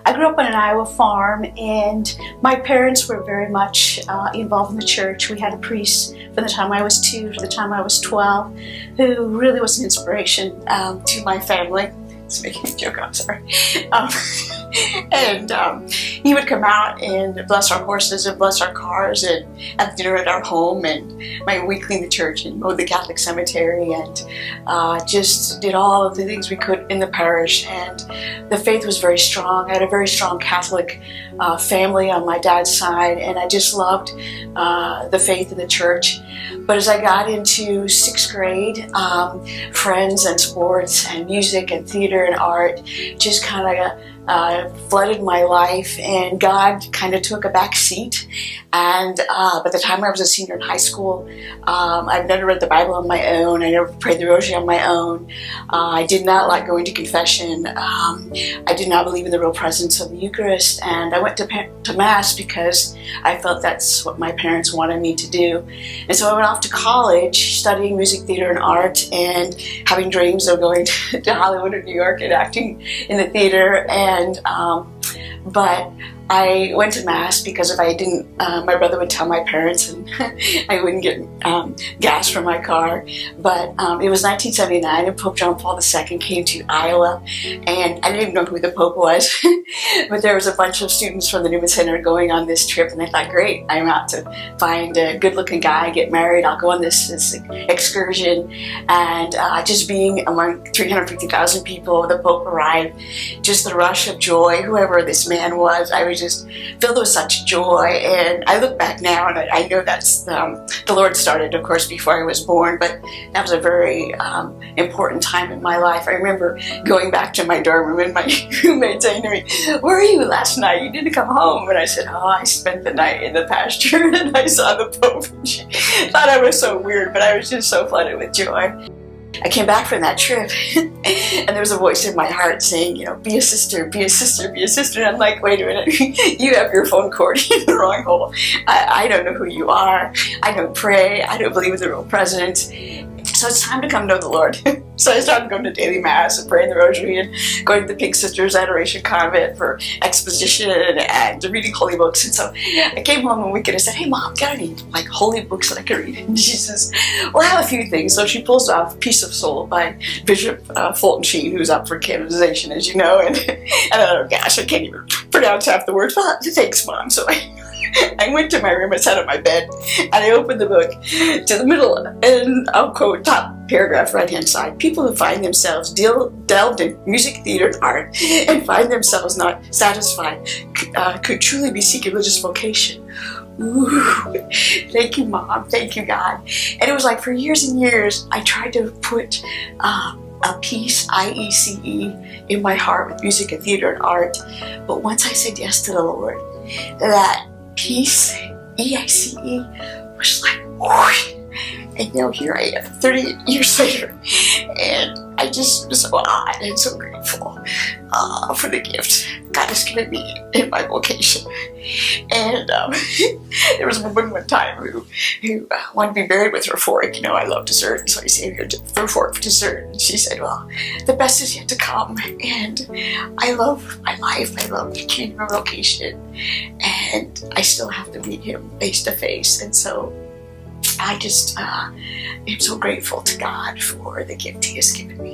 I grew up on an Iowa farm, and my parents were very much involved in the church. We had a priest from the time I was 2 to the time I was 12 who really was an inspiration to my family. It's making me joke, I'm sorry. And he would come out and bless our horses and bless our cars and have dinner at our home, and my week clean the church and mowed the Catholic cemetery, and just did all of the things we could in the parish. And the faith was very strong. I had a very strong Catholic family on my dad's side, and I just loved the faith in the church. But as I got into 6th grade, friends and sports and music and theater and art just kind of flooded my life, and God kind of took a back seat. And by the time I was a senior in high school, I've never read the Bible on my own. I never prayed the rosary on my own. I did not like going to confession. I did not believe in the real presence of the Eucharist, and I went to Mass because I felt that's what my parents wanted me to do. And so I went off to college studying music, theater, and art, and having dreams of going to Hollywood or New York and acting in the theater. But I went to Mass because if I didn't, my brother would tell my parents, and I wouldn't get gas for my car. But it was 1979, and Pope John Paul II came to Iowa, and I didn't even know who the Pope was. But there was a bunch of students from the Newman Center going on this trip, and I thought, great, I'm out to find a good-looking guy, get married, I'll go on this excursion. And just being among 350,000 people, the Pope arrived, just the rush of joy, whoever this man was, I was just filled with such joy. And I look back now, and I know that's the Lord started, of course, before I was born, but that was a very important time in my life. I remember going back to my dorm room and my roommate saying to me, "Where were you last night? You didn't come home." And I said, "Oh, I spent the night in the pasture and I saw the Pope." And she thought I was so weird, but I was just so flooded with joy. I came back from that trip, and there was a voice in my heart saying, you know, be a sister, be a sister, be a sister. And I'm like, wait a minute, you have your phone cord in the wrong hole. I don't know who you are. I don't pray. I don't believe in the real presence. So it's time to come know the Lord. So I started going to daily Mass and praying the rosary and going to the Pink Sisters Adoration Convent for exposition and reading holy books. And so I came home one weekend and said, "Hey Mom, got any like holy books that I can read?" And she says, "Well, I have a few things." So she pulls off Peace of Soul by Bishop Fulton Sheen, who's up for canonization, as you know. And oh gosh, I can't even pronounce half the words. Well, thanks, Mom. So I went to my room, I sat on my bed, and I opened the book to the middle, and I'll quote top paragraph, right-hand side. "People who find themselves delved in music, theater, and art and find themselves not satisfied could truly be seeking religious vocation." Ooh, thank you, Mom. Thank you, God. And it was like for years and years, I tried to put a peace, I-E-C-E, in my heart with music and theater and art. But once I said yes to the Lord, that peace, E-I-C-E, was like, whoosh. And now here I am, 38 years later, and I just was so honored and so grateful for the gift God has given me in my vocation. And there was a woman one time who wanted to be married with her fork. You know, I love dessert, so I saved her fork for dessert. And she said, "Well, the best is yet to come." And I love my life. I love the kingdom of vocation, and I still have to meet him face to face. And so I just am so grateful to God for the gift he has given me.